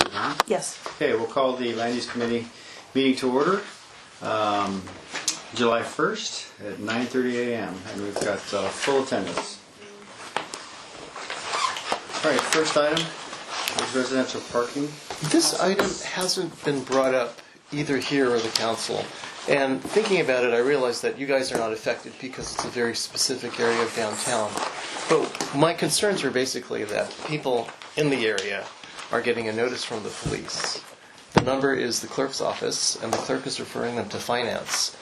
Yvonne? Yes. Okay, we'll call the Land Use Committee meeting to order. July 1st at 9:30 a.m. and we've got full attendance. All right, first item is residential parking. This item hasn't been brought up either here or the council. And thinking about it, I realize that you guys are not affected because it's a very specific area of downtown. But my concerns are basically that people in the area are getting a notice from the police. The number is the clerk's office, and the clerk is referring them to finance.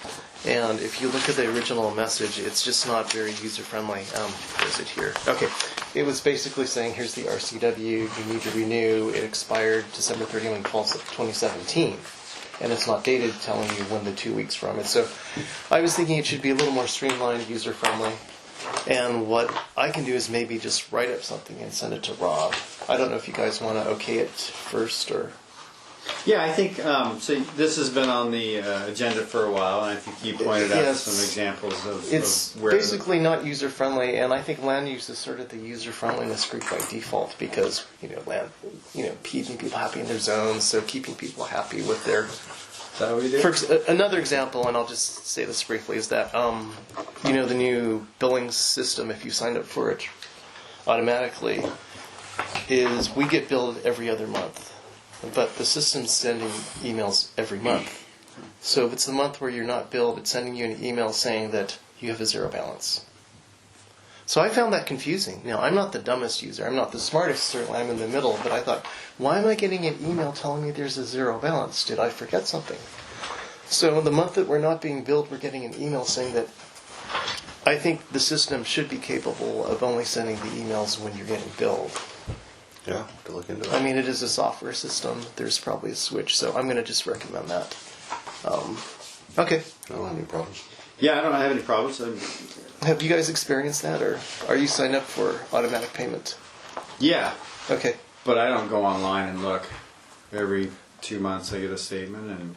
And if you look at the original message, it's just not very user-friendly. Where is it here? Okay. It was basically saying, here's the RCW, you need to renew. It expired December 31, 2017. And it's not dated, telling you when the 2 weeks from it. So I was thinking it should be a little more streamlined, user-friendly. And what I can do is maybe just write up something and send it to Rob. I don't know if you guys want to okay it first or... Yeah, I think, so this has been on the agenda for a while, and I think you pointed out some examples of It's where... basically not user-friendly, and I think land use is sort of the user-friendliness group by default because, keeping people happy in their zones, so keeping people happy with their... Is that what we do? Another example, and I'll just say this briefly, is that, the new billing system, if you signed up for it automatically, is we get billed every other month. But the system's sending emails every month. So if it's the month where you're not billed, it's sending you an email saying that you have a zero balance. So I found that confusing. Now, I'm not the dumbest user. I'm not the smartest, certainly. I'm in the middle. But I thought, why am I getting an email telling me there's a zero balance? Did I forget something? So the month that we're not being billed, we're getting an email saying that I think the system should be capable of only sending the emails when you're getting billed. Yeah, to look into it. I mean, it is a software system. There's probably a switch, so I'm going to just recommend that. Okay. I don't have any problems. Yeah, I don't have any problems. Have you guys experienced that, or are you signed up for automatic payment? Yeah, Okay. but I don't go online and look. Every 2 months I get a statement, and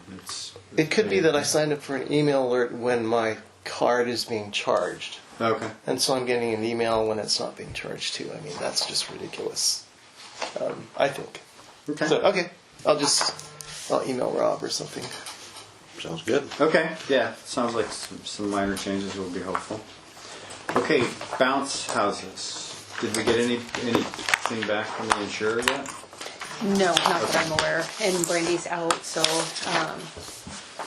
It could be that I signed up for an email alert when my card is being charged. Okay. And so I'm getting an email when it's not being charged too. I mean, that's just ridiculous. I think. Okay. So, okay. I'll email Rob or something. Sounds good. Okay, yeah, sounds like some minor changes will be helpful. Okay, bounce houses. Did we get anything back from the insurer yet? No, not that I'm aware. And Brandy's out, so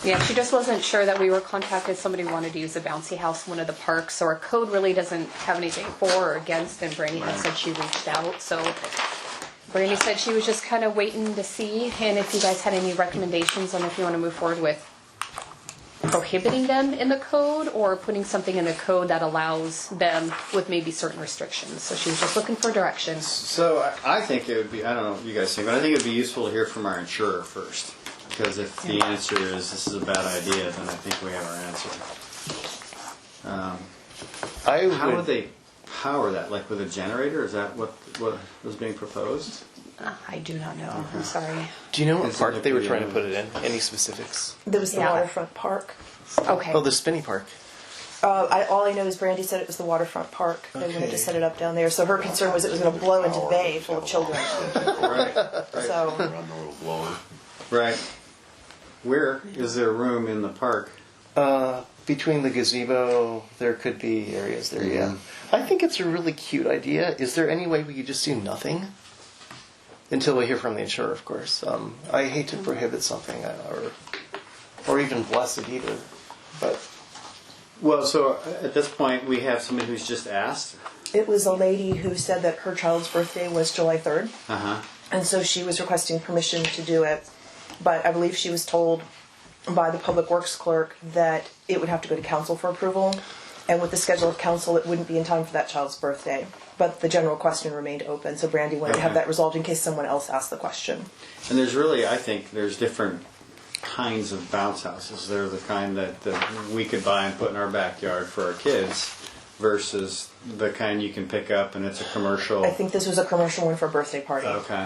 she just wasn't sure that we were contacted. Somebody wanted to use a bouncy house in one of the parks, so our code really doesn't have anything for or against. And Brandy had said she reached out, so Brandy said she was just kind of waiting to see, and if you guys had any recommendations on if you want to move forward with prohibiting them in the code or putting something in the code that allows them with maybe certain restrictions. So she was just looking for direction. So I think it would be, I don't know what you guys think, but I think it would be useful to hear from our insurer first. Because if the answer is this is a bad idea, then I think we have our answer. How would they power that? Like with a generator? Is that what was being proposed? I do not know. I'm sorry. Do you know what Is park it they were the, trying to put it in? Any specifics? There was the Yeah. waterfront park. Okay. Oh, the Spinny Park. All I know is Brandy said it was the waterfront park. They wanted to set it up down there. So her concern was it was going to blow into the bay full of children. Right. So Run the little blower. Right. Where is there room in the park? Between the gazebo, there could be areas there, yeah. I think it's a really cute idea. Is there any way we could just do nothing? Until we hear from the insurer, of course. I hate to prohibit something or even bless it either. But Well, so at this point we have somebody who's just asked. it was a lady who said that her child's birthday was July 3rd. Uh-huh. And so she was requesting permission to do it. But I believe she was told by the public works clerk that it would have to go to council for approval. And with the schedule of council, it wouldn't be in time for that child's birthday. But the general question remained open, so Brandy wanted to have that resolved in case someone else asked the question. And there's really, I think, there's different kinds of bounce houses. They're the kind that we could buy and put in our backyard for our kids versus the kind you can pick up and it's a commercial. I think this was a commercial one for a birthday party. Okay.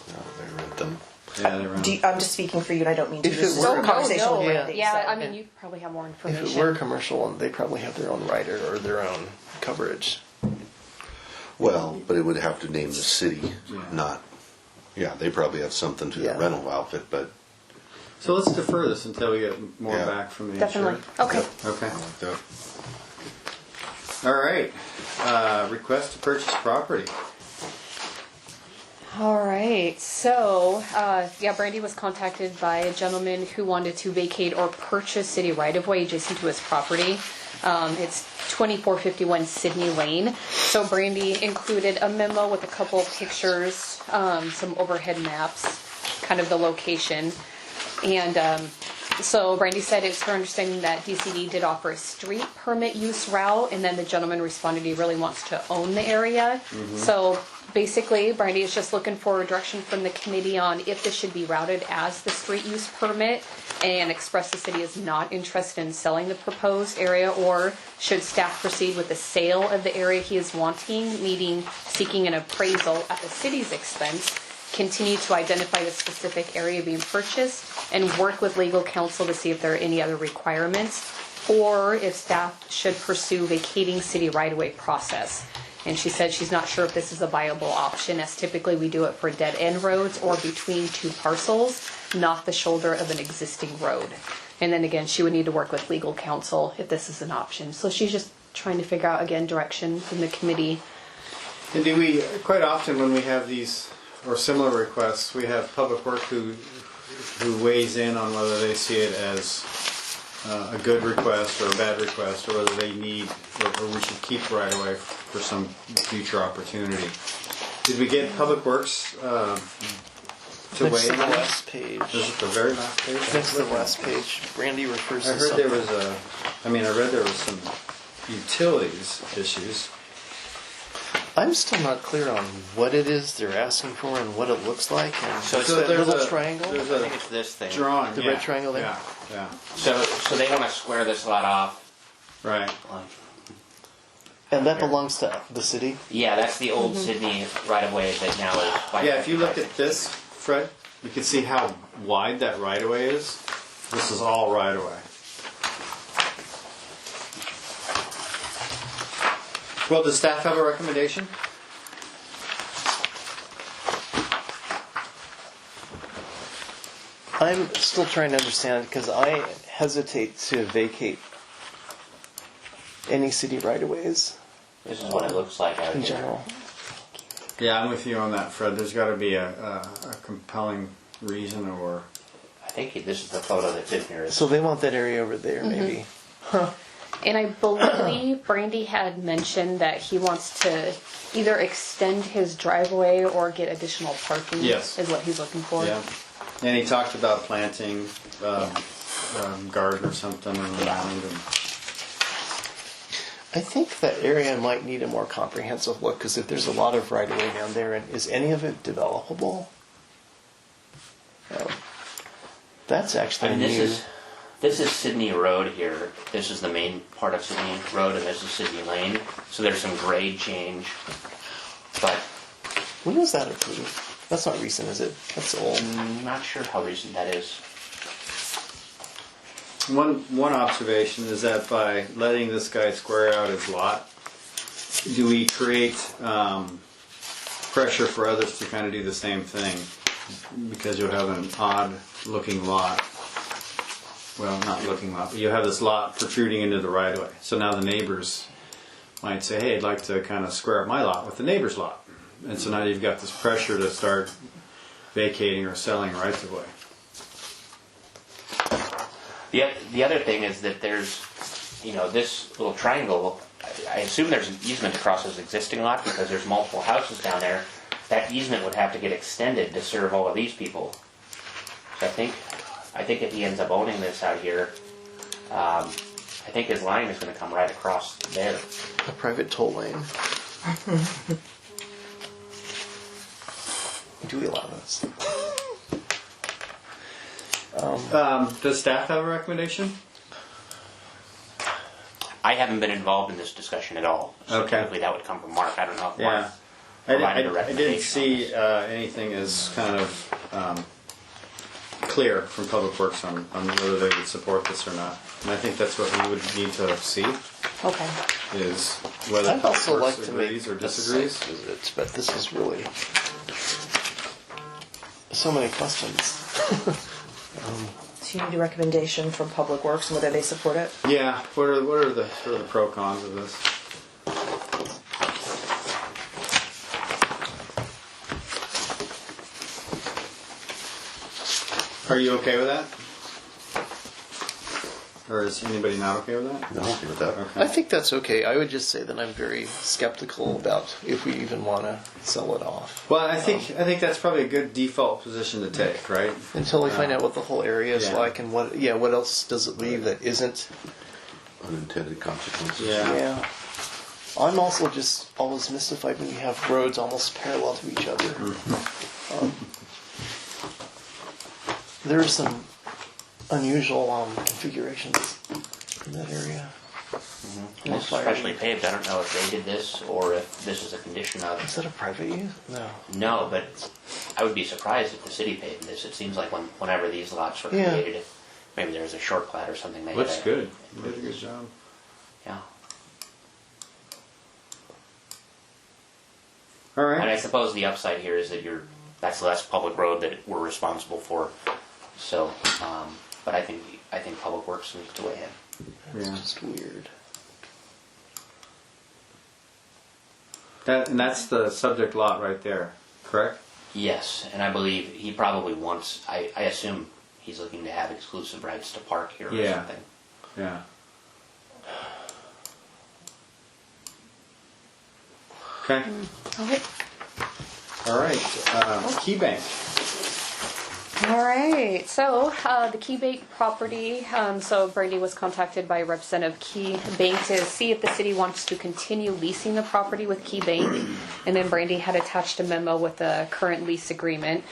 No, they rent them. Yeah, they run. I'm just speaking for you, and I don't mean to. If This it is were- a conversation no. with Brandy. Yeah, so. I mean, you probably have more information. if it were a commercial, they probably have their own rider or their own coverage. Well, but it would have to name the city, not Yeah, they probably have something to the Yeah. rental outfit, but So let's defer this until we get more Yeah. back from the Definitely. insurer. Okay. Okay. I like that. All right. Request to purchase property. All right. So, Brandy was contacted by a gentleman who wanted to vacate or purchase city right-of-way adjacent to his property. It's 2451 Sydney Lane. So Brandy included a memo with a couple of pictures, some overhead maps, kind of the location. And so Brandy said it's her understanding that DCD did offer a street permit use route, and then the gentleman responded he really wants to own the area. So basically, Brandy is just looking for direction from the committee on if this should be routed as the street use permit, and express the city is not interested in selling the proposed area, or should staff proceed with the sale of the area he is wanting, seeking an appraisal at the city's expense, continue to identify the specific area being purchased, and work with legal counsel to see if there are any other requirements, or if staff should pursue vacating city right-of-way process. And she said she's not sure if this is a viable option, as typically we do it for dead-end roads or between two parcels, not the shoulder of an existing road. And then again, she would need to work with legal counsel if this is an option. So she's just trying to figure out, again, direction from the committee. And do we, quite often when we have these or similar requests, we have Public Work who weighs in on whether they see it as a good request or a bad request, or whether they need, or we should keep right away for some future opportunity. Did we get Public Works to Next weigh to in the on this? last page. Is it the very last page? Next to the last page, Brandy refers I to heard something. there was I read there was some utilities issues. I'm still not clear on what it is they're asking for and what it looks like. And So it's that there's little a- triangle. there's I think it's this thing. Drawing, The yeah. red triangle there? Yeah, yeah, So they want to square this lot off. right. And that belongs to the city. Yeah, that's the old Sydney right of way that now is. by- Yeah, if you look at this, Fred, you can see how wide that right-of-way is. This is all right-of-way. Well, does staff have a recommendation? I'm still trying to understand because I hesitate to vacate any city right-of-ways This is what it looks like out in here. general. Yeah, I'm with you on that, Fred. There's got to be a compelling reason, or I think this is the photo that's in here. So they want that area over there, maybe. And I believe Brandy had mentioned that he wants to either extend his driveway or get additional parking. Yes. Is what he's looking for. yeah. And he talked about planting garden or something around. And I think that area might need a more comprehensive look because if there's a lot of right-of-way down there, and is any of it developable? That's I actually mean, new. this is Sydney Road here. This is the main part of Sydney Road, and this is Sydney Lane. So there's some grade change, but When was that approved? That's not recent, is it? That's old. I'm not sure how recent that is. One observation is that by letting this guy square out his lot, do we create pressure for others to kind of do the same thing? Because you'll have an odd-looking lot. Well, not looking lot, but you have this lot protruding into the right-of-way. So now the neighbors might say, hey, I'd like to kind of square up my lot with the neighbor's lot. And so now you've got this pressure to start vacating or selling rights-of-way. The other thing is that there's, this little triangle, I assume there's an easement across his existing lot because there's multiple houses down there. That easement would have to get extended to serve all of these people. So I think if he ends up owning this out here, I think his line is going to come right across there. A private toll lane. Do we allow this? Does staff have a recommendation? I haven't been involved in this discussion at all. So Okay. typically that would come from Mark. I don't know if Yeah. Mark provided a I recommendation didn't on see this. anything as kind of clear from Public Works on whether they would support this or not. And I think that's what we would need to see, Okay. is whether I'd Public also Works like to make agrees or a disagrees. site visit, but this is really so many questions. So you need a recommendation from Public Works and whether they support it? Yeah, what are the sort of the pro cons of this? Are you okay with that? Or is anybody not okay with that? No, I'm okay with that. Okay. I think that's okay. I would just say that I'm very skeptical about if we even want to sell it off. Well, I think that's probably a good default position to take, right? Until we find out what the whole area is Yeah. like and what else does it leave that isn't. Unintended consequences. Yeah. I'm also just always mystified when you have roads almost parallel to each other. There are some unusual configurations in that area. And it's especially paved. I don't know if they did this or if this is a condition Is of. that a private use? No. No, but I would be surprised if the city paved this. It seems like whenever these lots were Yeah. created, maybe there was a short plat or something. They Looks had a- good. You did a good job. Yeah. All And I right. suppose the upside here is that that's less public road that we're responsible for. So, but I think Public Works needs to weigh in. It's Yeah. just weird. And that's the subject lot right there, correct? Yes, and I believe he probably wants. I assume he's looking to have exclusive rights to park here or Yeah. something. Yeah. Okay. Okay. All right. Key Bank. All right. So the Key Bank property. So Brandy was contacted by Representative Key Bank to see if the city wants to continue leasing the property with Key Bank, and then Brandy had attached a memo with the current lease agreement.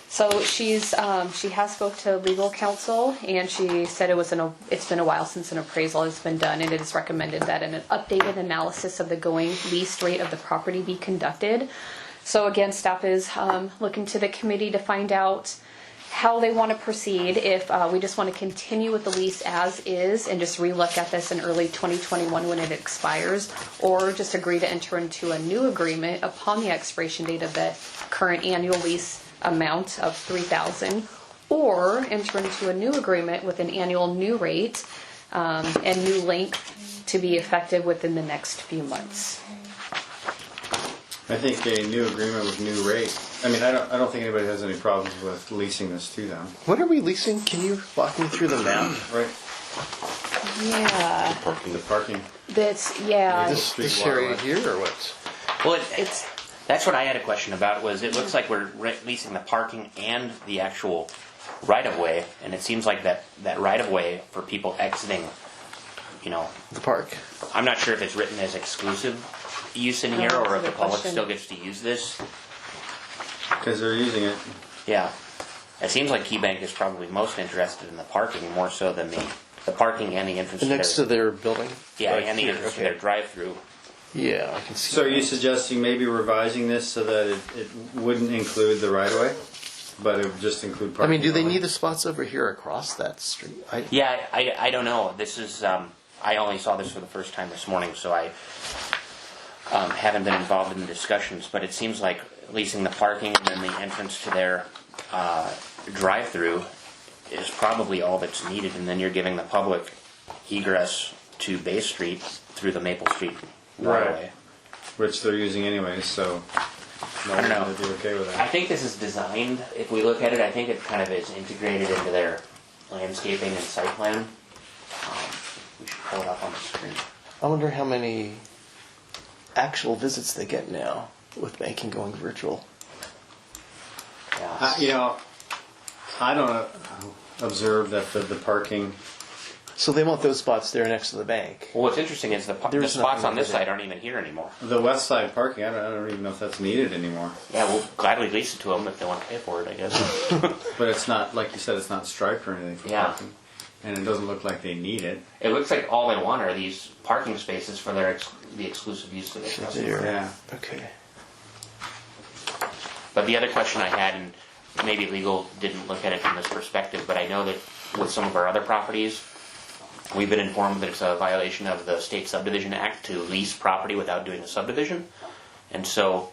So she has spoke to legal counsel, and she said it's been a while since an appraisal has been done, and it is recommended that an updated analysis of the going lease rate of the property be conducted. So again, staff is looking to the committee to find out how they want to proceed, if we just want to continue with the lease as is and just relook at this in early 2021 when it expires, or just agree to enter into a new agreement upon the expiration date of the current annual lease amount of $3,000, or enter into a new agreement with an annual new rate and new length to be effective within the next few months. I think a new agreement with new rate. I mean, I don't think anybody has any problems with leasing this to them, What are we leasing? Can you walk me through the map? right? Yeah, The parking. this This area here or what? Well, it's that's what I had a question about. Was it looks like we're leasing the parking and the actual right of way, and it seems like that right of way for people exiting. The park. I'm not sure if it's written as exclusive use in here, that's or a if the good public question. still gets to use this. Because they're using it. Yeah, it seems like Key Bank is probably most interested in the parking more so than the parking and the entrance. Next to their building? yeah, Right and the here, entrance to okay. their drive-through. Yeah, I can see So are you that. suggesting maybe revising this so that it wouldn't include the right of way, but it would just include I parking? mean, do they only? need the spots over here across that street? Yeah, I don't know. This is I only saw this for the first time this morning, so I haven't been involved in the discussions. But it seems like leasing the parking and then the entrance to their drive-through is probably all that's needed, and then you're giving the public egress to Bay Street through the Maple Street right away. Which they're using anyways, so I don't know. they'd be okay with I that. think this is designed, if we look at it, I think it kind of is integrated into their landscaping and site plan. We should pull it up on the screen. I wonder how many actual visits they get now with banking going virtual. Yeah. I don't observe that the parking. So they want those spots there next to the bank. Well, what's interesting is the There's spots nothing on this over there. side aren't even here anymore. The west side parking, I don't even know if that's needed anymore. Yeah, we'll gladly lease it to them if they want to pay for it, I guess. But it's not, like you said, it's not striped or anything for Yeah. parking. And it doesn't look like they need it. It looks like all they want are these parking spaces for the exclusive use of their customers. There. Yeah. Okay. But the other question I had, and maybe legal didn't look at it from this perspective, but I know that with some of our other properties, we've been informed that it's a violation of the State Subdivision Act to lease property without doing a subdivision. And so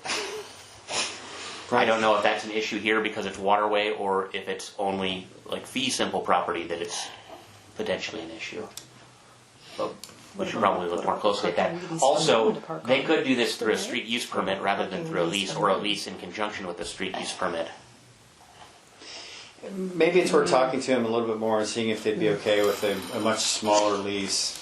I don't know if that's an issue here because it's waterway, or if it's only like fee simple property that it's potentially an issue. But we should probably look more closely at that. Also, they could do this through a street use permit rather than through a lease, or a lease in conjunction with the street use permit. Maybe it's worth talking to them a little bit more and seeing if they'd be okay with a much smaller lease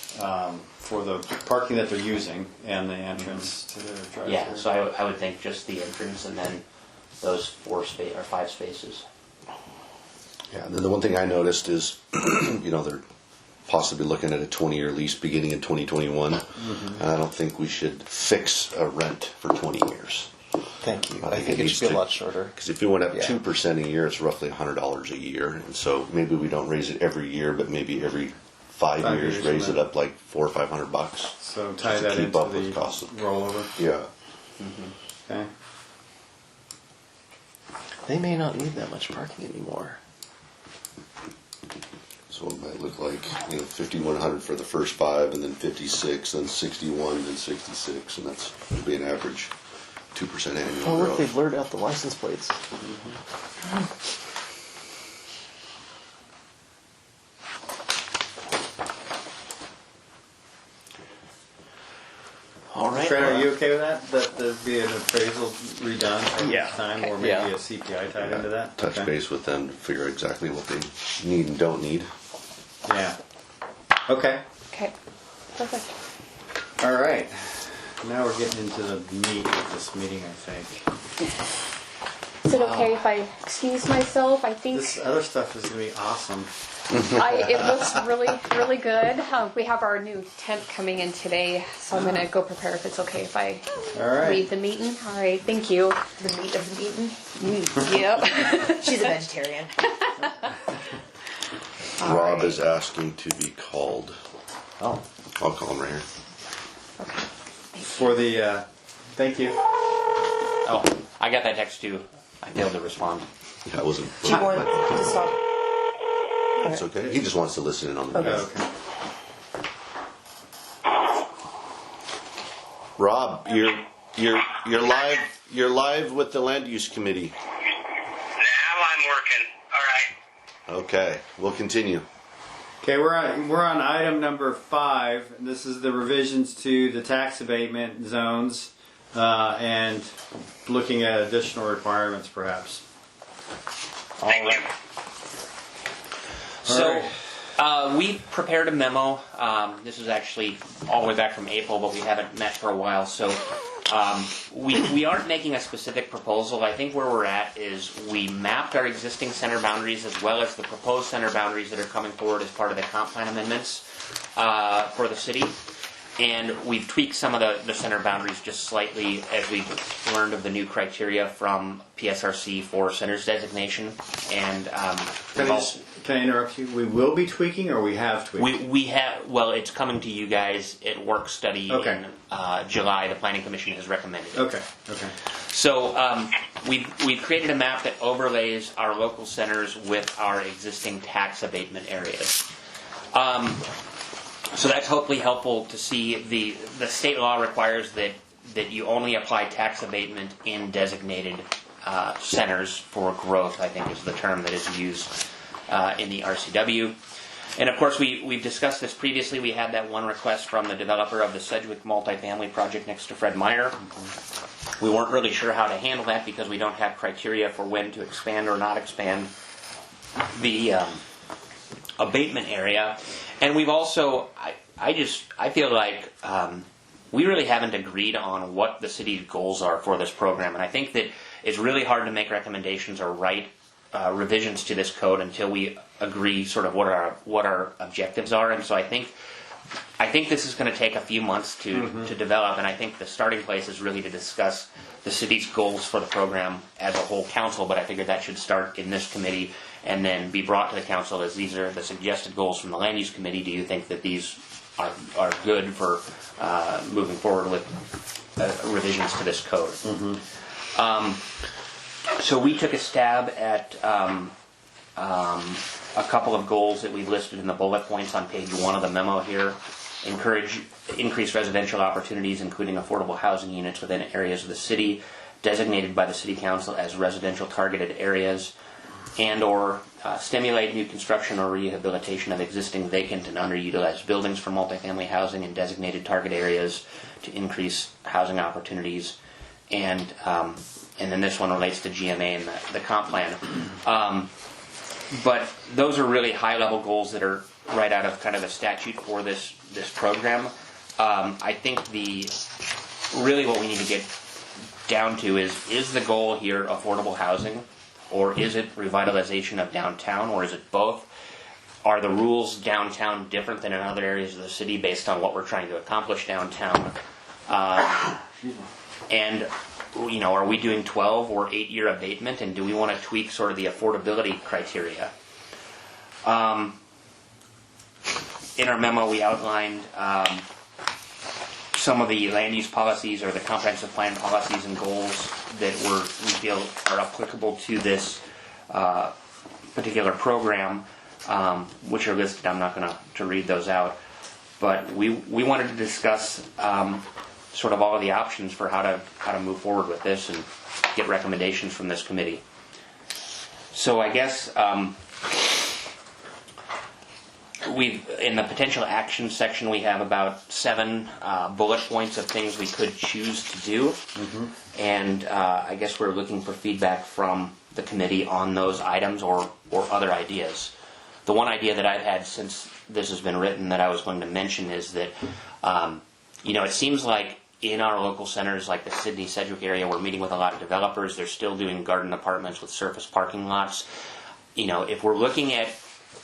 for the parking that they're using and the entrance to their drive-through. Yeah, so I would think just the entrance and then those 5 spaces. Yeah, and then the one thing I noticed is, they're possibly looking at a 20-year lease beginning in 2021. And I don't think we should fix a rent for 20 years. Thank you. I think it should be a lot shorter. Because if we went up Yeah. 2% a year, it's roughly $100 a year. And so maybe we don't raise it every year, but maybe every 5 years, years, raise right. it up like $400 or $500. So tie Just to that keep into up with the costs. rollover. Yeah. Okay. They may not need that much parking anymore. So it might look like 5,100 for the first 5, and then 56, then 61, then 66, and that's would be an average 2% annual Oh, look, growth. they've blurred out the license plates. All right. Fran, are you okay with that? That there'd be an appraisal redone at Yeah. this time, or maybe Yeah. a CPI tied into that? Touch Okay. base with them to figure out exactly what they need and don't need. Yeah. Okay. Okay, perfect. All right. Now we're getting into the meat of this meeting, I think. Is it okay if I excuse myself? I think This other stuff is going to be awesome. it looks really, really good. We have our new tent coming in today, so I'm gonna go prepare if it's okay if I All right. leave the meeting. All right, thank you. The meat of the meeting. Yep. She's a vegetarian. Rob is asking to be called. Oh. I'll call him right here. Okay. For the, thank you. Oh, I got that text too. I failed to respond. That wasn't. Do you want to stop? It's okay. He just wants to listen in on the Okay. meeting. Okay. Rob, you're live with the land use committee. Now I'm working. All right. Okay, we'll continue. Okay, we're on item number 5. This is the revisions to the tax abatement zones and looking at additional requirements, perhaps. Thank you. So, we prepared a memo. This is actually all the way back from April, but we haven't met for a while. So, we aren't making a specific proposal. I think where we're at is we mapped our existing center boundaries as well as the proposed center boundaries that are coming forward as part of the comp plan amendments for the city. And we've tweaked some of the center boundaries just slightly as we've learned of the new criteria from PSRC for centers designation. And Can I interrupt you? We will be tweaking, or we have tweaked? we have, well, it's coming to you guys at work study Okay. in July. The Planning Commission has recommended it. Okay. Okay. So we've created a map that overlays our local centers with our existing tax abatement areas. So that's hopefully helpful to see. The state law requires that you only apply tax abatement in designated centers for growth, I think is the term that is used in the RCW. And of course, we've discussed this previously. We had that one request from the developer of the Sedgwick multifamily project next to Fred Meyer. We weren't really sure how to handle that because we don't have criteria for when to expand or not expand the abatement area. And we've also, I feel like we really haven't agreed on what the city's goals are for this program. And I think that it's really hard to make recommendations or write revisions to this code until we agree sort of what our objectives are. And so I think this is going to take a few months to develop. And I think the starting place is really to discuss the city's goals for the program as a whole council. But I figured that should start in this committee and then be brought to the council as these are the suggested goals from the land use committee. Do you think that these are good for moving forward with revisions to this code? So we took a stab at a couple of goals that we listed in the bullet points on page 1 of the memo here. Increase residential opportunities, including affordable housing units within areas of the city. designated by the City Council as residential targeted areas, and or stimulate new construction or rehabilitation of existing vacant and underutilized buildings for multifamily housing in designated target areas to increase housing opportunities. And then this one relates to GMA and the comp plan. But those are really high-level goals that are right out of kind of the statute for this program. I think really what we need to get down to is the goal here affordable housing, or is it revitalization of downtown, or is it both? Are the rules downtown different than in other areas of the city based on what we're trying to accomplish downtown? And are we doing 12 or 8-year abatement, and do we want to tweak sort of the affordability criteria? In our memo, we outlined some of the land use policies or the comprehensive plan policies and goals that we feel are applicable to this particular program, which are listed. I'm not going to read those out, but we wanted to discuss sort of all of the options for how to move forward with this and get recommendations from this committee. So I guess in the potential action section, we have about 7 bullet points of things we could choose to do. And I guess we're looking for feedback from the committee on those items or other ideas. The one idea that I've had since this has been written that I was going to mention is that, it seems like in our local centers, like the Sidney Sedgwick area, we're meeting with a lot of developers. They're still doing garden apartments with surface parking lots. If we're looking at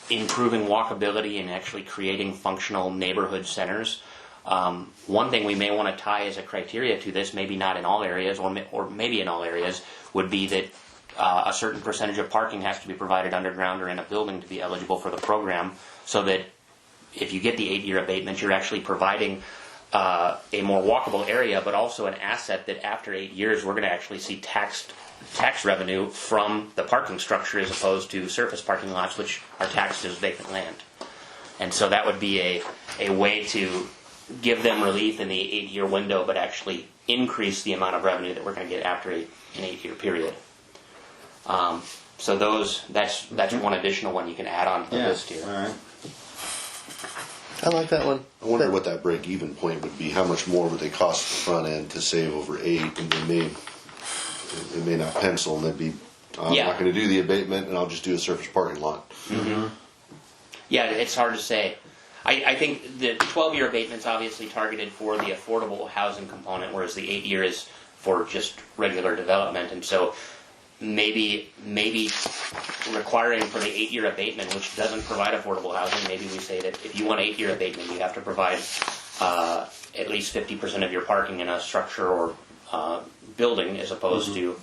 improving walkability and actually creating functional neighborhood centers, one thing we may want to tie as a criteria to this, maybe not in all areas, or maybe in all areas, would be that a certain percentage of parking has to be provided underground or in a building to be eligible for the program, so that if you get the 8-year abatement, you're actually providing a more walkable area, but also an asset that after 8 years we're going to actually see tax revenue from the parking structure as opposed to surface parking lots, which are taxed as vacant land. And so that would be a way to give them relief in the 8-year window, but actually increase the amount of revenue that we're going to get after an 8-year period. So that's one additional one you can add on to the list here. All right. I like that one. I wonder what that break-even point would be. How much more would they cost the front end to save over 8? And they may not pencil, and they'd be, I'm not going to do the abatement, and I'll just do a surface parking lot. Mm-hmm. Yeah, it's hard to say. I think the 12-year abatement's obviously targeted for the affordable housing component, whereas the 8-year is for just regular development. And so maybe requiring for the 8-year abatement, which doesn't provide affordable housing, maybe we say that if you want 8-year abatement, you have to provide at least 50% of your parking in a structure or building as opposed to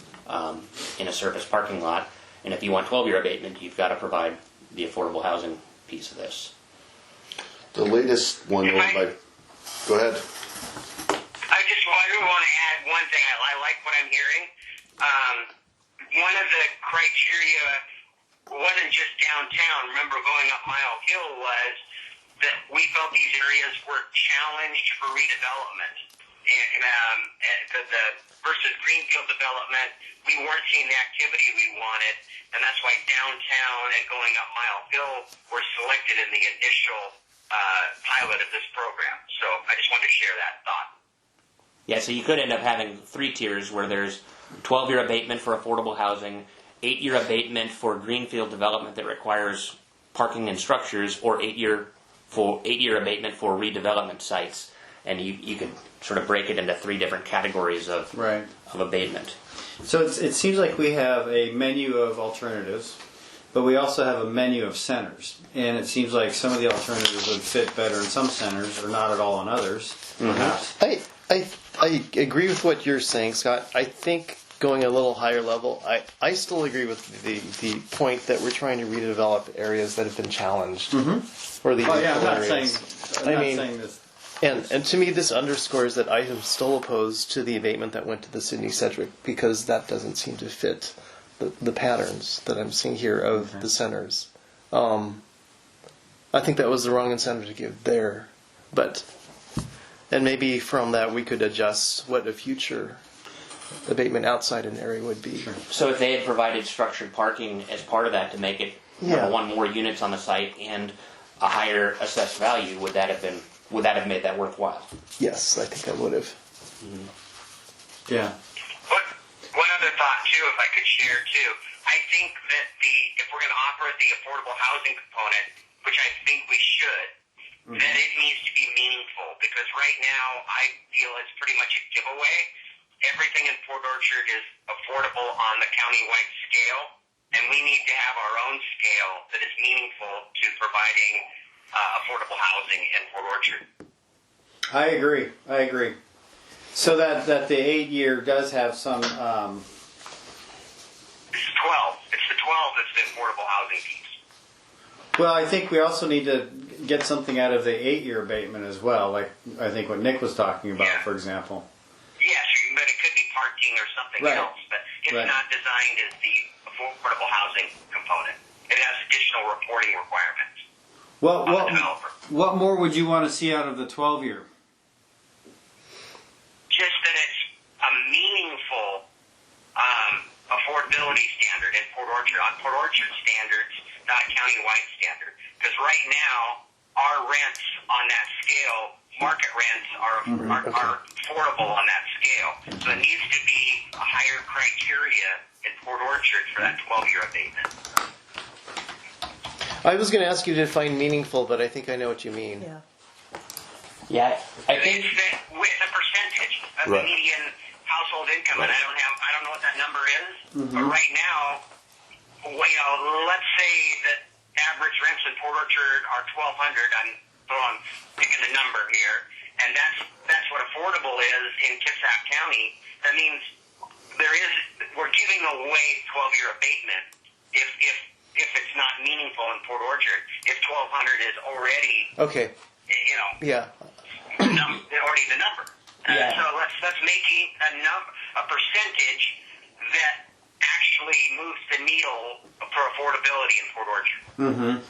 in a surface parking lot. And if you want 12-year abatement, you've got to provide the affordable housing piece of this. The latest one over by... Go ahead. I do want to add one thing. I like what I'm hearing. One of the criteria wasn't just downtown. Remember, going up Mile Hill was that we felt these areas were challenged for redevelopment. And the versus greenfield development, we weren't seeing the activity we wanted, and that's why downtown and going up Mile Hill were selected in the initial pilot of this program. So I just wanted to share that thought. Yeah, so you could end up having 3 tiers where there's 12-year abatement for affordable housing, 8-year abatement for greenfield development that requires parking and structures, or 8-year abatement for redevelopment sites. And you could sort of break it into 3 different categories of abatement. So it seems like we have a menu of alternatives, but we also have a menu of centers. And it seems like some of the alternatives would fit better in some centers or not at all in others, perhaps. I agree with what you're saying, Scott. I think going a little higher level, I still agree with the point that we're trying to redevelop areas that have been challenged. Or the I'm not areas. saying this. And to me, this underscores that I am still opposed to the abatement that went to the Sidney Sedgwick, because that doesn't seem to fit the patterns that I'm seeing here of the centers. I think that was the wrong incentive to give there. And maybe from that we could adjust what a future abatement outside an area would be. So if they had provided structured parking as part of that to make it Yeah. one more units on the site and a higher assessed value, would that have made that worthwhile? Yes, I think I would have. Yeah. One other thought too, if I could share too. I think that if we're going to offer the affordable housing component, which I think we should, that it needs to be meaningful, because right now I feel it's pretty much a giveaway. Everything in Port Orchard is affordable on the county-wide scale, and we need to have our own scale that is meaningful to providing affordable housing in Port Orchard. I agree. So that the 8-year does have some. It's 12. It's the 12 that's the affordable housing piece. Well, I think we also need to get something out of the 8-year abatement as well, like I think what Nick was talking about, Yeah. for example. Yes, but it could be parking or something Right. else. But it's Right. not designed as the affordable housing component. It has additional reporting requirements Well, on the developer. what more would you want to see out of the 12-year? Just that it's a meaningful affordability standard in Port Orchard, on Port Orchard standards, not a county-wide standard. Because right now, our rents on that scale, market rents, are affordable on that scale. So it needs to be a higher criteria in Port Orchard for that 12-year abatement. I was going to ask you to define meaningful, but I think I know what you mean. Yeah. Yeah, I think. It's that with a percentage of Right. the median household income, and I don't know what that number is, but right now, let's say that average rents in Port Orchard are $1,200. I'm picking a number here, and that's what affordable is in Kitsap County. That means we're giving away 12-year abatement if it's not meaningful in Port Orchard. If 1,200 is already, Okay. Yeah. already the number. Yeah. So let's making a percentage that actually moves the needle for affordability in Port Orchard.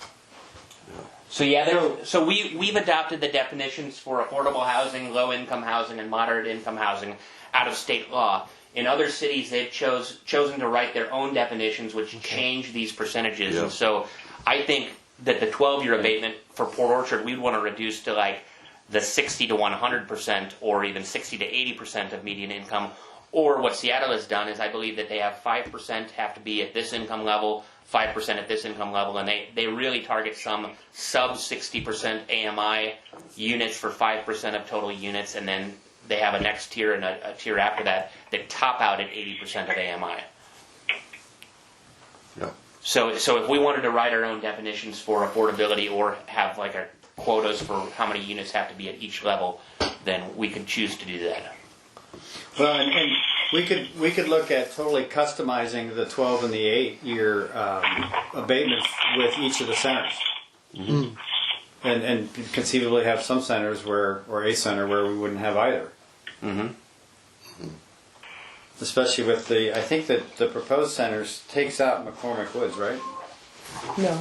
So yeah, so we've adopted the definitions for affordable housing, low-income housing, and moderate-income housing out of state law. In other cities, they've chosen to write their own definitions, which change these percentages. Yeah. And so I think that the 12-year abatement for Port Orchard, we'd want to reduce to like the 60 to 100%, or even 60 to 80% of median income. Or what Seattle has done is, I believe that they have 5% have to be at this income level, 5% at this income level, and they really target some sub 60% AMI units for 5% of total units, and then they have a next tier and a tier after that top out at 80% of AMI. Yeah. So if we wanted to write our own definitions for affordability, or have like our quotas for how many units have to be at each level, then we could choose to do that. Well, and we could look at totally customizing the 12 and the 8-year abatements with each of the centers, and conceivably have some centers or a center where we wouldn't have either. Especially with I think that the proposed centers takes out McCormick Woods, right? No.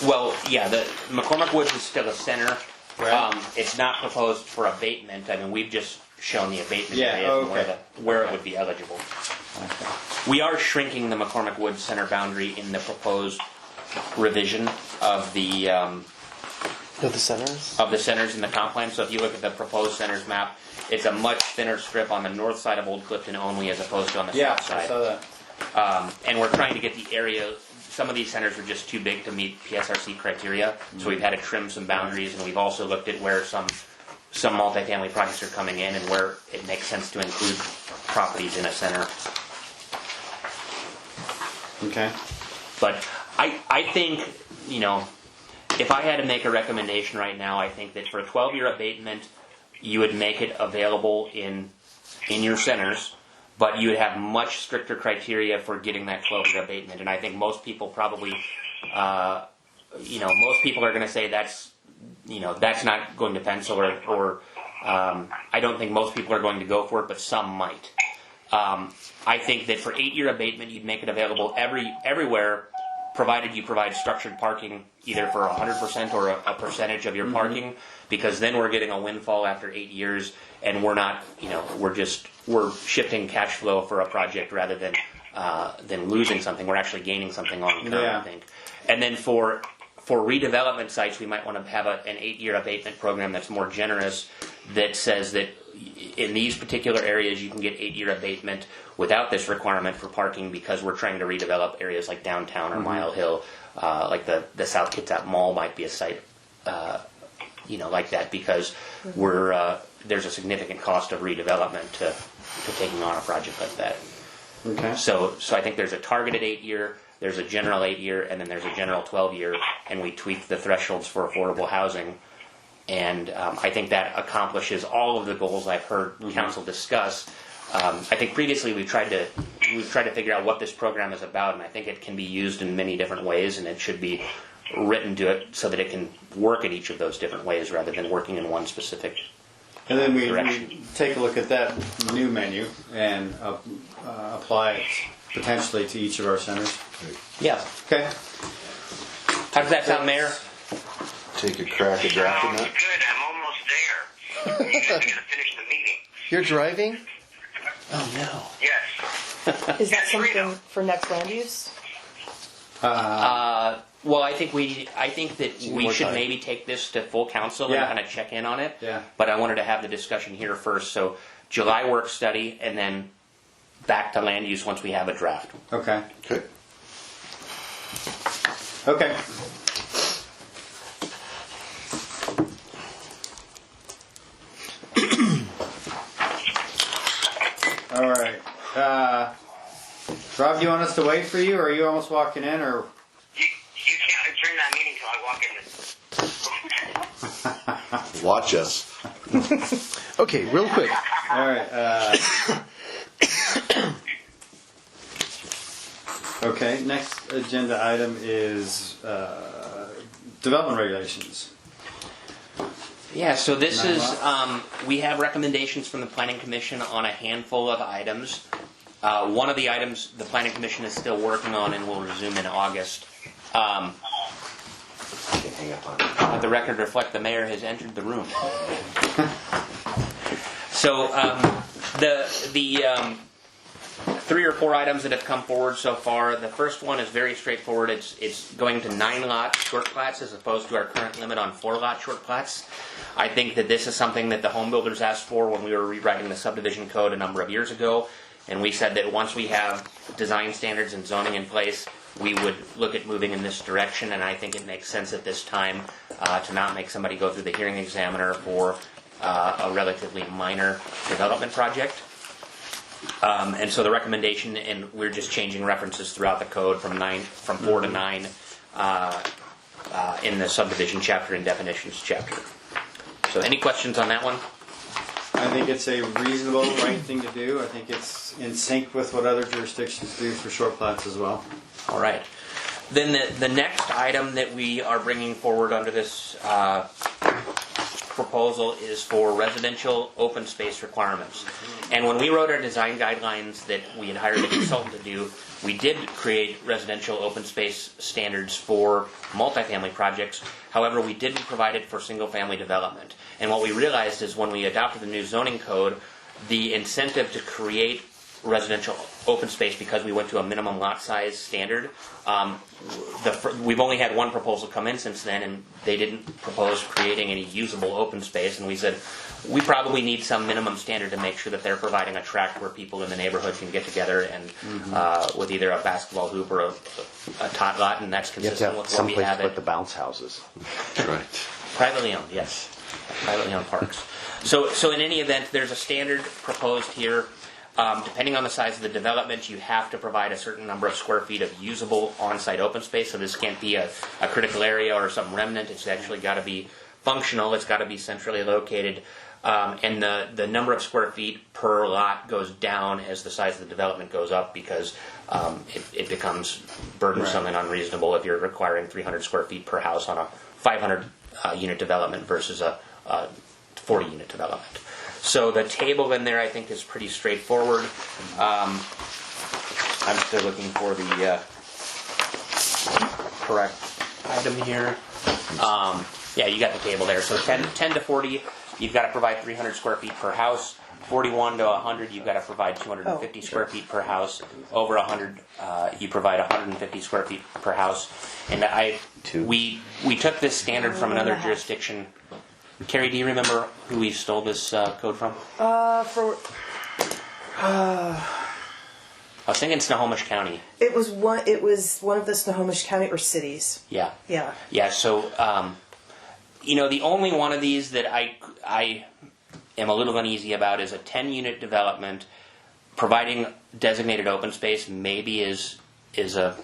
Well, yeah, the McCormick Woods is still a center. Right. It's not proposed for abatement. I mean, we've just shown the abatement Yeah, areas and okay. where it would be eligible. Okay. We are shrinking the McCormick Woods center boundary in the proposed revision of the Of the centers? centers in the comp plan. So if you look at the proposed centers map, it's a much thinner strip on the north side of Old Clifton only, as opposed to on the Yeah, south side. I saw that. And we're trying to get the area. Some of these centers are just too big to meet PSRC criteria, so we've had to trim some boundaries, and we've also looked at where some multifamily projects are coming in and where it makes sense to include properties in a center. Okay. But I think, if I had to make a recommendation right now, I think that for a 12-year abatement, you would make it available in your centers, but you would have much stricter criteria for getting that 12-year abatement. And I think most people probably, most people are going to say that's not going to pencil, or I don't think most people are going to go for it, but some might. I think that for 8-year abatement, you'd make it available everywhere provided you provide structured parking either for 100% or a percentage of your parking, because then we're getting a windfall after 8 years, and we're not, we're shifting cash flow for a project rather than losing something. We're actually gaining something long term, Yeah. I think. And then for redevelopment sites, we might want to have an 8-year abatement program that's more generous, that says that in these particular areas you can get 8-year abatement without this requirement for parking, because we're trying to redevelop areas like downtown or Mile Hill, like the South Kitsap Mall might be a site, like that, because there's a significant cost of redevelopment to taking on a project like that. Okay. So I think there's a targeted 8-year, there's a general 8-year, and then there's a general 12-year, and we tweak the thresholds for affordable housing. And I think that accomplishes all of the goals I've heard council discuss. I think previously we've tried to figure out what this program is about, and I think it can be used in many different ways, and it should be written to it so that it can work in each of those different ways rather than working in one specific. And then we Direction. take a look at that new menu and apply it potentially to each of our centers. Yeah. Okay. How does that sound, Mayor? Take a crack at drafting Sounds that. good. I'm almost there. You guys are going to finish the meeting. You're driving? Oh no. Yes. Is that Yes, something Rita. for next land use? Well, I think that we more should time. maybe take this to full council Yeah. and kind of check in on it. Yeah. But I wanted to have the discussion here first. So July work study, and then back to land use once we have a draft. Okay. Okay. Okay. All right. Rob, do you want us to wait for you, or are you almost walking in, or? You can't adjourn that meeting until I walk in. Watch us. Okay, real quick. All right. Okay. Next agenda item is development regulations. Yeah, so this Nine is, lots. we have recommendations from the Planning Commission on a handful of items. One of the items the Planning Commission is still working on and will resume in August. Can't hang up on it. Let the record reflect the mayor has entered the room. So the 3 or 4 items that have come forward so far. The first one is very straightforward. It's going to 9-lot short plats as opposed to our current limit on 4-lot short plats. I think that this is something that the home builders asked for when we were rewriting the subdivision code a number of years ago, and we said that once we have design standards and zoning in place, we would look at moving in this direction. And I think it makes sense at this time to not make somebody go through the hearing examiner for a relatively minor development project. And so the recommendation, and we're just changing references throughout the code from 4 to 9 in the subdivision chapter and definitions chapter. So any questions on that one? I think it's a reasonable, right thing to do. I think it's in sync with what other jurisdictions do for short plats as well. All right. Then the next item that we are bringing forward under this proposal is for residential open space requirements. And when we wrote our design guidelines that we had hired a consultant to do, we did create residential open space standards for multifamily projects. However, we didn't provide it for single-family development. And what we realized is when we adopted the new zoning code, the incentive to create residential open space, because we went to a minimum lot size standard, we've only had one proposal come in since then, and they didn't propose creating any usable open space. And we said, we probably need some minimum standard to make sure that they're providing a tract where people in the neighborhood can get together and with either a basketball hoop or a tot lot, and that's You have to consistent have with what we someplace have to put at the bounce houses. Right. privately owned, yes. Privately owned parks. So in any event, there's a standard proposed here. Depending on the size of the development, you have to provide a certain number of square feet of usable on-site open space. So this can't be a critical area or some remnant. It's actually got to be functional. It's got to be centrally located. And the number of square feet per lot goes down as the size of the development goes up, because it becomes burdensome and unreasonable if you're requiring 300 square feet per house on a 500 unit development versus a 40 unit development. So the table in there, I think, is pretty straightforward. I'm still looking for the correct item here. Yeah, you got the table there. So 10 to 40, you've got to provide 300 square feet per house. 41 to 100, you've got to provide 250 square feet per house. Over 100, you provide 150 square feet per house. And we took this standard from another jurisdiction. Carrie, do you remember who we stole this code from? I was thinking Snohomish County. It was one of the Snohomish County or cities. Yeah. Yeah. Yeah. So, the only one of these that I am a little uneasy about is a 10-unit development. Providing designated open space maybe is a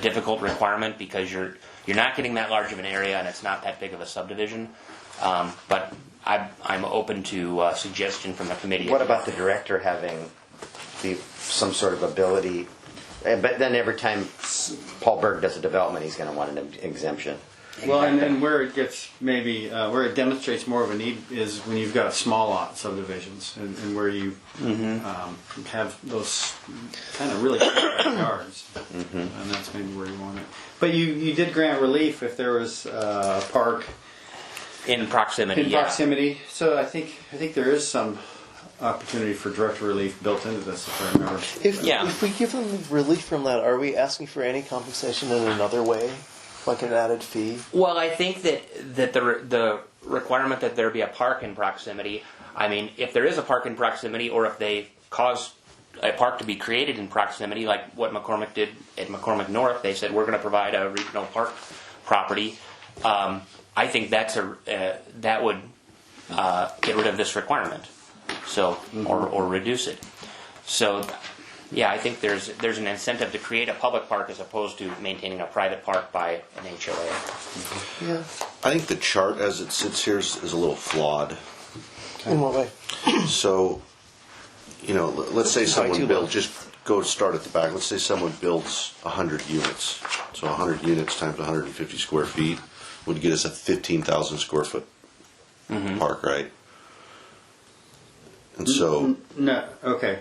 difficult requirement because you're not getting that large of an area and it's not that big of a subdivision. But I'm open to suggestion from the committee. What about the director having some sort of ability? But then every time Paul Berg does a development, he's going to want an exemption. Well, and then where it gets maybe where it demonstrates more of a need is when you've got small lot subdivisions and where you have those kind of really yards, and that's maybe where you want it. But you did grant relief if there was a park in proximity. Proximity. So I think there is some opportunity for direct relief built into this, if I remember. If we give them relief from that, are we asking for any compensation in another way, like an added fee? Well, I think that the requirement that there be a park in proximity. I mean, if there is a park in proximity, or if they cause a park to be created in proximity, like what McCormick did at McCormick North, they said we're going to provide a regional park property. I think that would get rid of this requirement, so or reduce it. So, yeah, I think there's an incentive to create a public park as opposed to maintaining a private park by an HOA. Yeah. I think the chart as it sits here is a little flawed. In what way? So, let's say someone builds, just go start at the back. Let's say someone builds 100 units. So 100 units times 150 square feet would get us a 15,000 square foot park, right? And so... No, okay.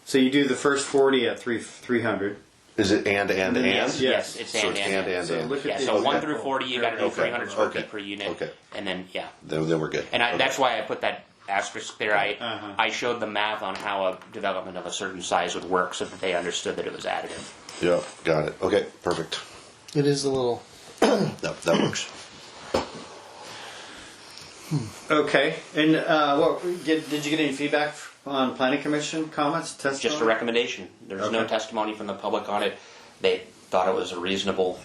So you do the first 40 at 300. Is it and? Yes, it's So and. it's and. look at Yeah, so 1 through 40, you got to do Okay. 300 square Okay. feet per unit, Okay. and then Then we're good. and Okay. that's why I put that asterisk there. I showed the math on how a development of a certain size would work, so that they understood that it was additive. Yeah, got it. Okay, perfect. It is a little. That works. Okay. And did you get any feedback on planning commission comments? Testimony? Just a recommendation. There's no Okay. testimony from the public on it. They thought it was a reasonable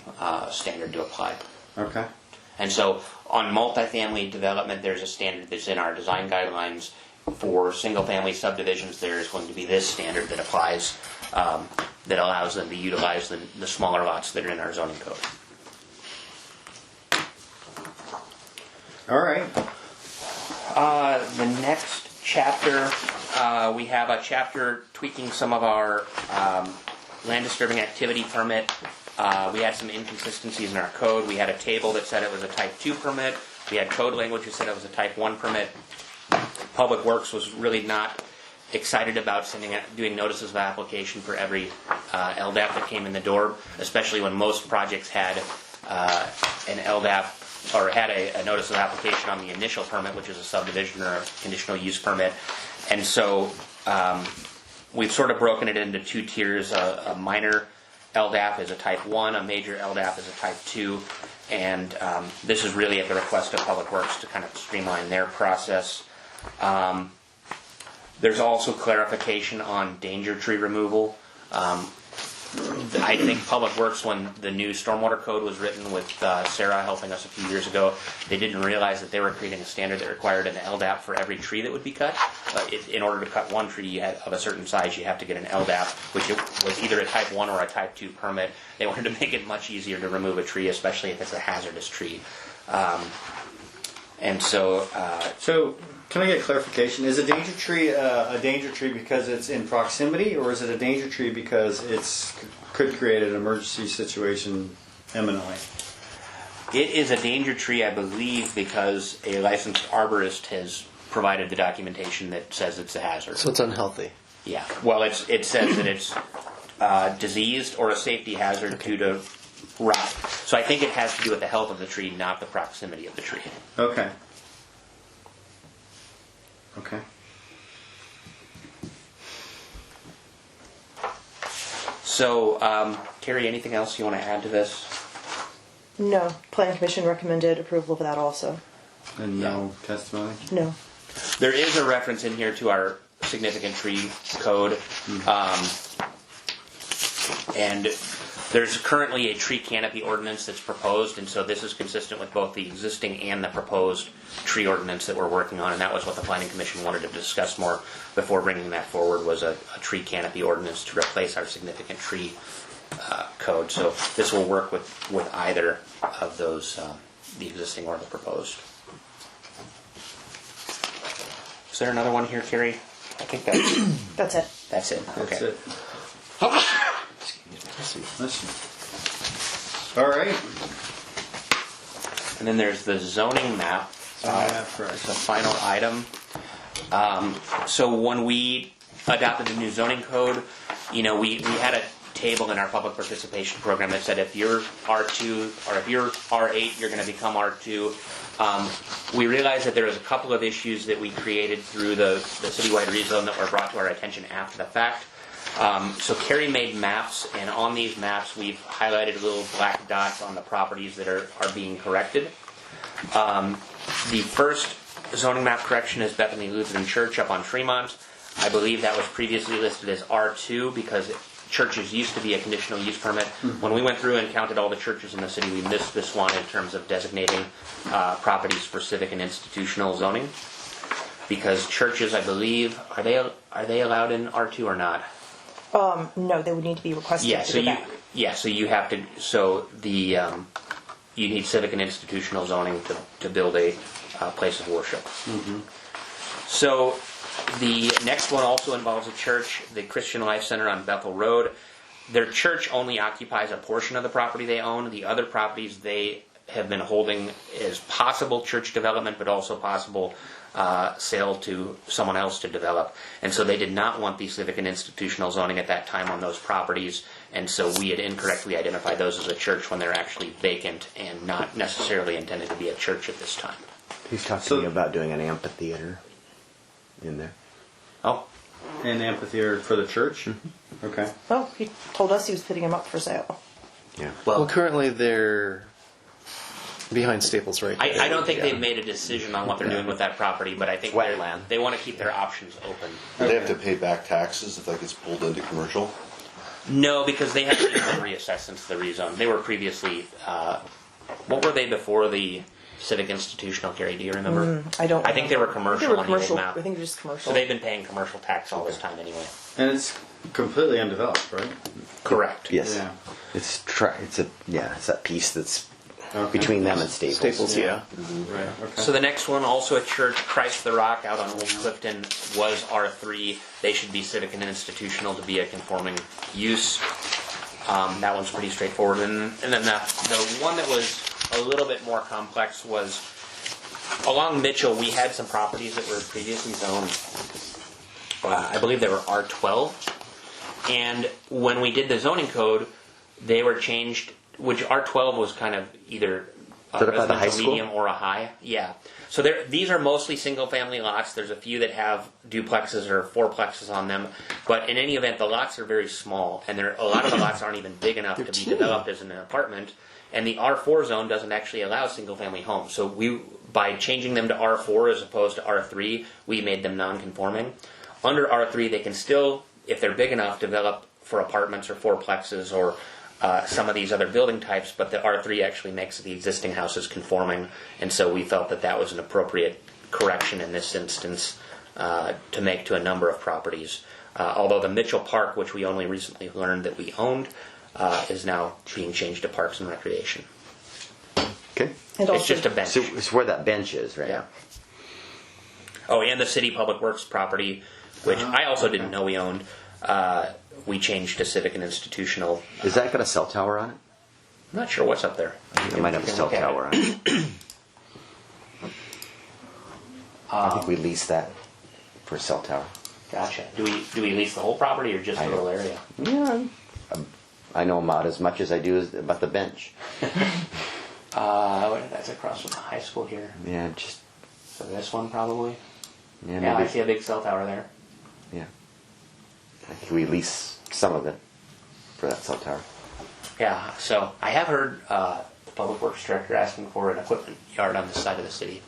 standard to apply. Okay. And so on multifamily development, there's a standard that's in our design guidelines. For single-family subdivisions, there is going to be this standard that applies that allows them to utilize the smaller lots that are in our zoning code. All right. The next chapter, we have a chapter tweaking some of our land disturbing activity permit. We had some inconsistencies in our code. We had a table that said it was a type 2 permit. We had code language that said it was a type 1 permit. Public Works was really not excited about doing notices of application for every LDAP that came in the door, especially when most projects had an LDAP or had a notice of application on the initial permit, which is a subdivision or a conditional use permit. And so we've sort of broken it into two tiers. A minor LDAP is a type 1, a major LDAP is a type 2, and this is really at the request of Public Works to kind of streamline their process. There's also clarification on danger tree removal. I think Public Works, when the new stormwater code was written with Sarah helping us a few years ago, they didn't realize that they were creating a standard that required an LDAP for every tree that would be cut. In order to cut one tree of a certain size, you have to get an LDAP, which was either a type 1 or a type 2 permit. They wanted to make it much easier to remove a tree, especially if it's a hazardous tree. So can I get clarification? Is a danger tree a danger tree because it's in proximity, or is it a danger tree because it could create an emergency situation imminently? It is a danger tree, I believe, because a licensed arborist has provided the documentation that says it's a hazard. So it's unhealthy. Yeah. Well, it says that it's diseased or a safety hazard due to rot. So I think it has to do with the health of the tree, not the proximity of the tree. Okay. Okay. So, Carrie, anything else you want to add to this? No, Planning Commission recommended approval of that also. And no testimony? No. There is a reference in here to our significant tree code. And there's currently a tree canopy ordinance that's proposed, and so this is consistent with both the existing and the proposed tree ordinance that we're working on, and that was what the Planning Commission wanted to discuss more before bringing that forward, was a tree canopy ordinance to replace our significant tree code. So this will work with either of those, the existing or the proposed. Is there another one here, Carrie? I think That's it. that's it. Okay. That's it. Listen. All right. And then there's the zoning map. It's a final item. So when we adopted the new zoning code, we had a table in our public participation program that said if you're R2 or if you're R8, you're going to become R2. We realized that there was a couple of issues that we created through the citywide rezone that were brought to our attention after the fact. So Carrie made maps, and on these maps we've highlighted little black dots on the properties that are being corrected. The first zoning map correction is Bethany Lutheran Church up on Fremont. I believe that was previously listed as R2 because churches used to be a conditional use permit. When we went through and counted all the churches in the city, we missed this one in terms of designating properties for civic and institutional zoning. Because churches, I believe, are they allowed in R2 or not? No, they would need to be requested to go back. So you have to. So the you need civic and institutional zoning to build a place of worship. Mm-hmm. So the next one also involves a church, the Christian Life Center on Bethel Road. Their church only occupies a portion of the property they own. The other properties they have been holding is possible church development, but also possible sale to someone else to develop. And so they did not want the civic and institutional zoning at that time on those properties, and so we had incorrectly identified those as a church when they're actually vacant and not necessarily intended to be a church at this time. He's talking to me about doing an amphitheater in there. Oh, An amphitheater for the church? Mm-hmm. Okay. Well, he told us he was putting them up for sale. Yeah. Well, currently they're behind Staples, right? I don't think they've made a decision on what they're doing with that property, but I think Wetland. they want to keep their options open. Do they have to pay back taxes if that gets pulled into commercial? No, because they haven't been reassessed since the rezone. They were previously, what were they before the civic institutional, Carrie? Do you remember? I don't. I think they were commercial on the old map. I think they're just commercial. So they've been paying commercial tax all this time anyway. And it's completely undeveloped, right? Correct. Yes. Yeah. It's that piece that's between them and Staples. Staples, yeah. Right. Okay. So the next one, also a church, Christ the Rock out on Old Clifton, was R3. They should be civic and institutional to be a conforming use. That one's pretty straightforward. And then the one that was a little bit more complex was along Mitchell. We had some properties that were previously zoned. I believe they were R12. And when we did the zoning code, they were changed. Which R12 was kind of either a residential medium or a high. Yeah. So these are mostly single-family lots. There's a few that have duplexes or fourplexes on them. But in any event, the lots are very small. And a lot of the lots aren't even big enough to be developed as an apartment. And the R4 zone doesn't actually allow single-family homes. So by changing them to R4 as opposed to R3, we made them non-conforming. Under R3, they can still, if they're big enough, develop for apartments or fourplexes or some of these other building types, but the R3 actually makes the existing houses conforming, and so we felt that was an appropriate correction in this instance to make to a number of properties. Although the Mitchell Park, which we only recently learned that we owned, is now being changed to Parks and Recreation. Okay. And It's also, just a bench. So it's where that bench is, right? Yeah. Oh, and the City Public Works property, which I also didn't know we owned, we changed to civic and institutional. Is that got a cell tower on it? I'm not sure what's up there. It might have a cell tower on it. I think we leased that for a cell tower. Gotcha. Do we lease the whole property or just a little area? Yeah, I know about as much as I do about the bench. That's across from the high school here. Yeah, just So this one probably. yeah, Yeah, I maybe see a big cell tower there. yeah. I think we lease some of it for that cell tower. Yeah, so I have heard the public works director asking for an equipment yard on this side of the city.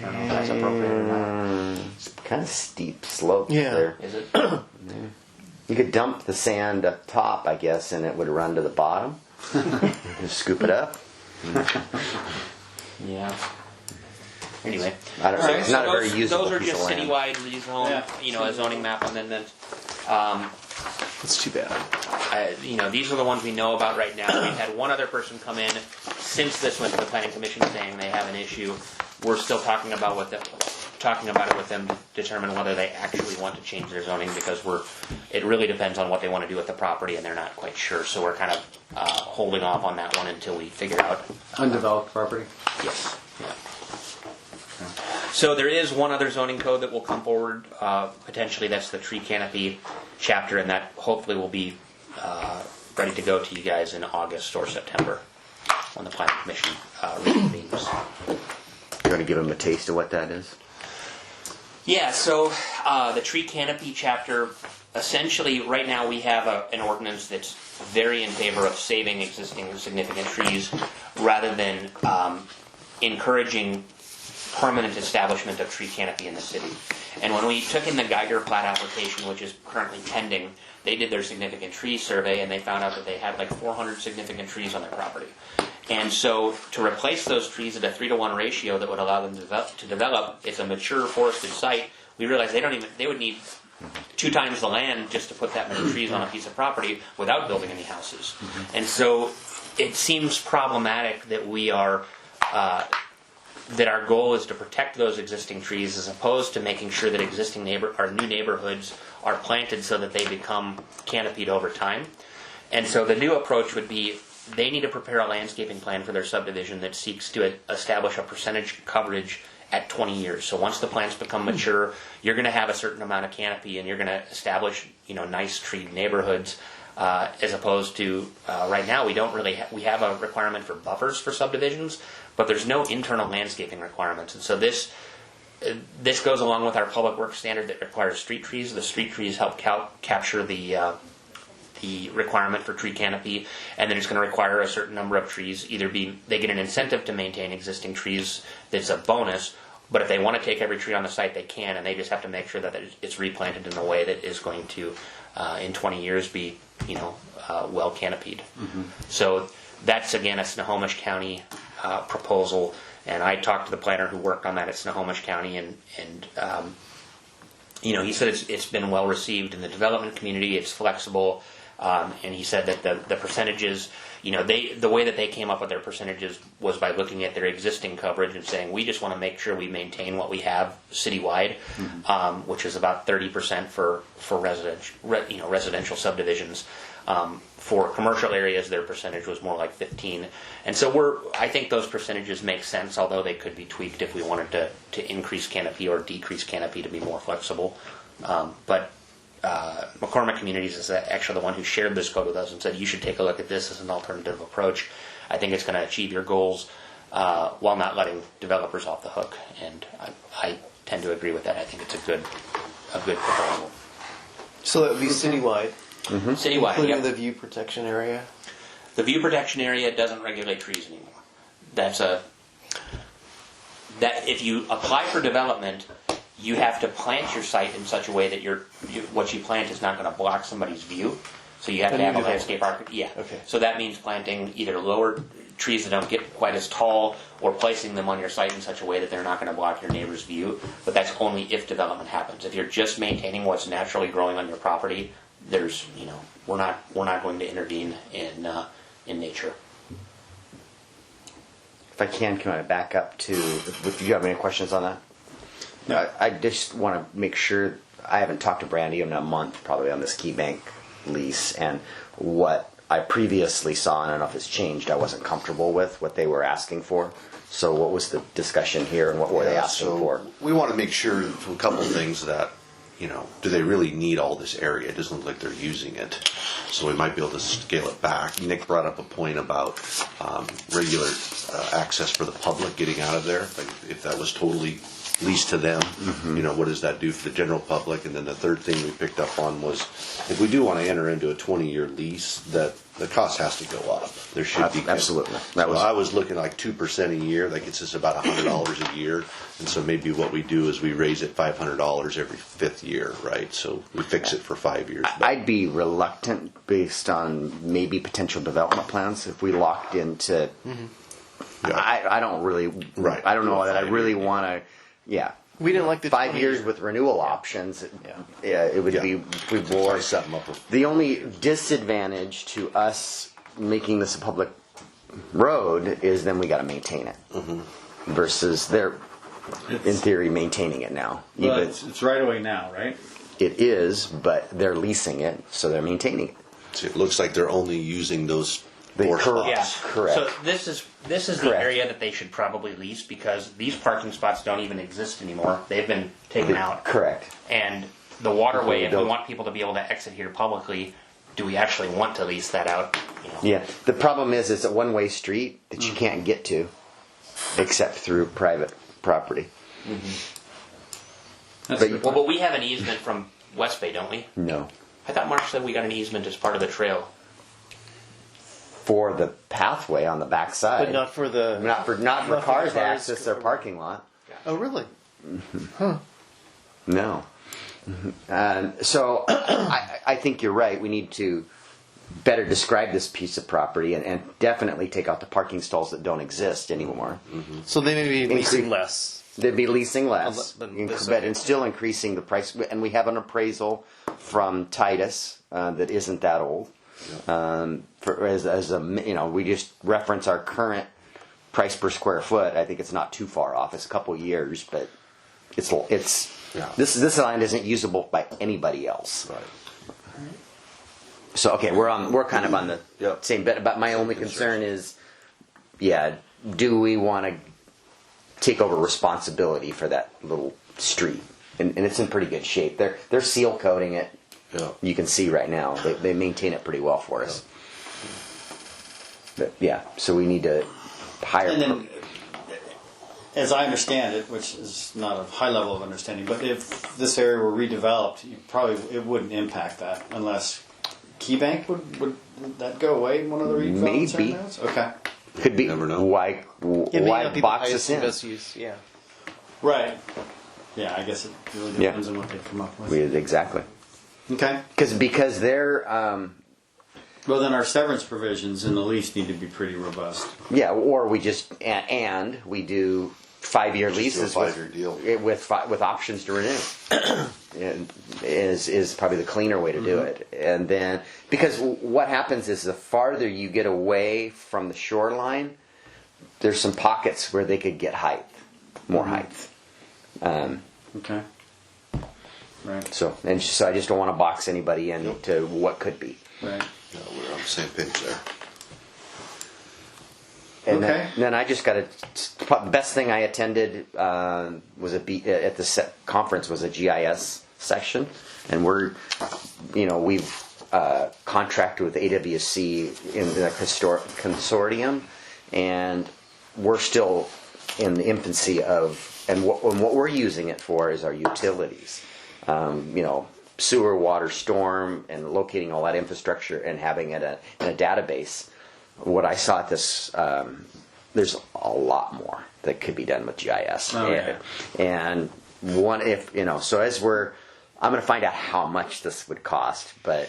I don't know if that's appropriate or not. It's kind of steep slope Yeah. there. Is it? You could dump the sand up top, I guess, and it would run to the bottom. Just scoop it up. Yeah. Anyway, I don't know. It's not a very those usable are piece just of land. citywide rezone, a zoning map amendment. It's too bad. These are the ones we know about right now. We've had one other person come in since this went to the planning commission saying they have an issue. We're still talking about it with them to determine whether they actually want to change their zoning because it really depends on what they want to do with the property and they're not quite sure. So we're kind of holding off on that one until we figure out. Undeveloped property. Yes. Yeah. So there is one other zoning code that will come forward potentially. That's the tree canopy chapter, and that hopefully will be ready to go to you guys in August or September when the planning commission reconvenes. You want to give them a taste of what that is? Yeah, so the tree canopy chapter, essentially right now we have an ordinance that's very in favor of saving existing significant trees rather than encouraging permanent establishment of tree canopy in the city. And when we took in the Geiger plat application, which is currently pending, they did their significant tree survey and they found out that they had like 400 significant trees on their property. And so to replace those trees at a 3-to-1 ratio that would allow them to develop, it's a mature forested site. We realized they would need 2 times the land just to put that many trees on a piece of property without building any houses. And so it seems problematic that that our goal is to protect those existing trees as opposed to making sure that new neighborhoods are planted so that they become canopied over time. And so the new approach would be they need to prepare a landscaping plan for their subdivision that seeks to establish a percentage coverage at 20 years. So once the plants become mature, you're going to have a certain amount of canopy and you're going to establish, nice treed neighborhoods. As opposed to right now, we have a requirement for buffers for subdivisions, but there's no internal landscaping requirements. And so this goes along with our public works standard that requires street trees. The street trees help capture the requirement for tree canopy, and then it's going to require a certain number of trees. They get an incentive to maintain existing trees that's a bonus, but if they want to take every tree on the site, they can, and they just have to make sure that it's replanted in a way that is going to, in 20 years, be well canopied. Mm-hmm. So that's again a Snohomish County proposal, and I talked to the planner who worked on that at Snohomish County, and he said it's been well received in the development community. It's flexible, and he said that the percentages, the way that they came up with their percentages was by looking at their existing coverage and saying we just want to make sure we maintain what we have citywide, which is about 30% for residential subdivisions. For commercial areas, their percentage was more like 15%, and so I think those percentages make sense, although they could be tweaked if we wanted to increase canopy or decrease canopy to be more flexible. But McCormick Communities is actually the one who shared this code with us and said you should take a look at this as an alternative approach. I think it's going to achieve your goals while not letting developers off the hook, and I tend to agree with that. I think it's a good proposal. So that would be citywide, Citywide, including yep. the view protection area. The view protection area doesn't regulate trees anymore. If you apply for development, you have to plant your site in such a way that what you plant is not going to block somebody's view. So you have to have a landscape architect. Yeah. Okay. So that means planting either lower trees that don't get quite as tall, or placing them on your site in such a way that they're not going to block your neighbor's view. But that's only if development happens. If you're just maintaining what's naturally growing on your property, we're not going to intervene in nature. If I can I back up to? Do you have any questions on that? No. I just want to make sure. I haven't talked to Brandy in a month, probably, on this Key Bank lease, and what I previously saw, and I don't know if it's changed, I wasn't comfortable with what they were asking for. So what was the discussion here, and what were they asking for? We want to make sure, from a couple of things, that do they really need all this area? It doesn't look like they're using it. So we might be able to scale it back. Nick brought up a point about regular access for the public getting out of there. Like if that was totally leased to them, what does that do for the general public? And then the third thing we picked up on was if we do want to enter into a 20-year lease, that the cost has to go up. There should be Absolutely. I was looking like 2% a year. That gets us about $100 a year. And so maybe what we do is we raise it $500 every 5th year, right? So we fix it for 5 years. I'd be reluctant based on maybe potential development plans if we locked into. I don't really. Right. I don't know that I really want to. Yeah. We didn't like the 5 20 years with renewal options. It would be Try more. to set them up with The only disadvantage to us making this a public road is then we got to maintain it. Versus they're, in theory, maintaining it now. Well, Even it's right away now, right? it is, but they're leasing it, so they're maintaining it. See, it looks like they're only using those They 4 cor- spots. Yeah. Correct. So this is the Correct. area that they should probably lease because these parking spots don't even exist anymore. They've been taken out. Correct. And the waterway, if we They'll- want people to be able to exit here publicly, do we actually want to lease that out? Yeah. The problem is it's a one-way street that you can't get to, except through private property. That's But- good. Well, but we have an easement from West Bay, don't we? No. I thought Mark said we got an easement as part of the trail. For the pathway on the backside, But not for the. not for the cars to access their parking lot. Oh, really? No. So I think you're right. We need to better describe this piece of property and definitely take out the parking stalls that don't exist anymore. So they may be leasing Incre- less. They'd be leasing less, Than this, but okay. and still increasing the price. And we have an appraisal from Titus that isn't that old. We just reference our current price per square foot. I think it's not too far off. It's a couple years, but it's Yeah. this land isn't usable by anybody else. Right. So okay, we're kind of on the Yep. same bit. But my only concern is, do we want to take over responsibility for that little street? And it's in pretty good shape. They're seal coating it. Yeah. You can see right now they maintain it pretty well for us. But so we need to hire. And then, as I understand it, which is not a high level of understanding, but if this area were redeveloped, it wouldn't impact that unless KeyBank would that go away in one of the redevelopments? Maybe. areas? Okay. Could be. Never know. Why It may not be the box highest us and in? best use. Yeah. Right. Yeah, I guess it really depends on what they come up with. Exactly. Okay. Because they're. Well, then our severance provisions in the lease need to be pretty robust. Yeah, or we just and we do 5-year Just do a leases 5-year deal. with options to renew. And is probably the cleaner way to do it. And then because what happens is the farther you get away from the shoreline, there's some pockets where they could get more height. Okay. Right. So I just don't want to box anybody into what could be. Right. Yeah, we're on the same page there. And Okay. then I just got the best thing I attended was at the conference was a GIS section, and we've contracted with AWC in the consortium, and we're still in the infancy of and what we're using it for is our utilities, sewer, water, storm, and locating all that infrastructure and having it in a database. What I saw at this, there's a lot more that could be done with GIS. Oh, yeah. And so I'm going to find out how much this would cost, but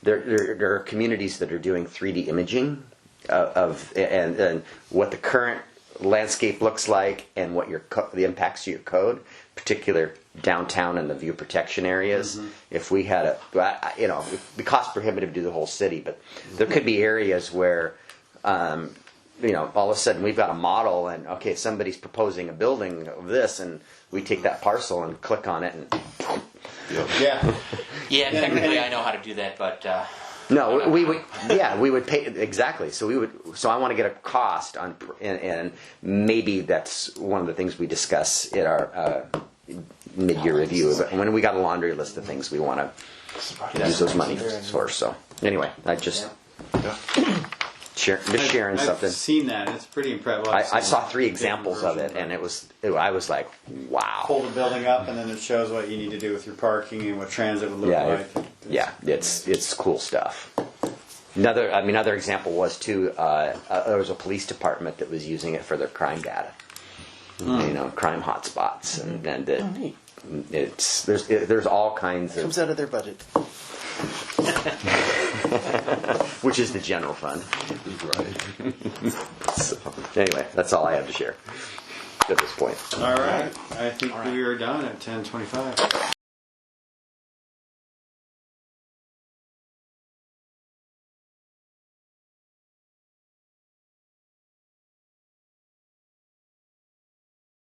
there are communities that are doing 3D imaging and what the current landscape looks like and what the impacts to your code, particular downtown and the view protection areas. If we had it'd be cost prohibitive to do the whole city, but there could be areas where, all of a sudden we've got a model and okay, somebody's proposing a building of this, and we take that parcel and click on it and. Yeah. Yeah, technically I know how to do that, but No, we would pay exactly. So I want to get a cost on, and maybe that's one of the things we discuss in our mid-year review. But when we got a laundry list of things we want to use those money for. So anyway, I just sharing something. I've seen that. It's pretty impressive. I saw 3 examples of it, and I was like, wow. Pull the building up, and then it shows what you need to do with your parking and what transit would look like. It's cool stuff. Another example was too. There was a police department that was using it for their crime data. Crime hotspots, and there's all kinds of. Comes out of their budget. Which is the general fund. Right. So, anyway, that's all I have to share at this point. All right. I think we are done at 10:25.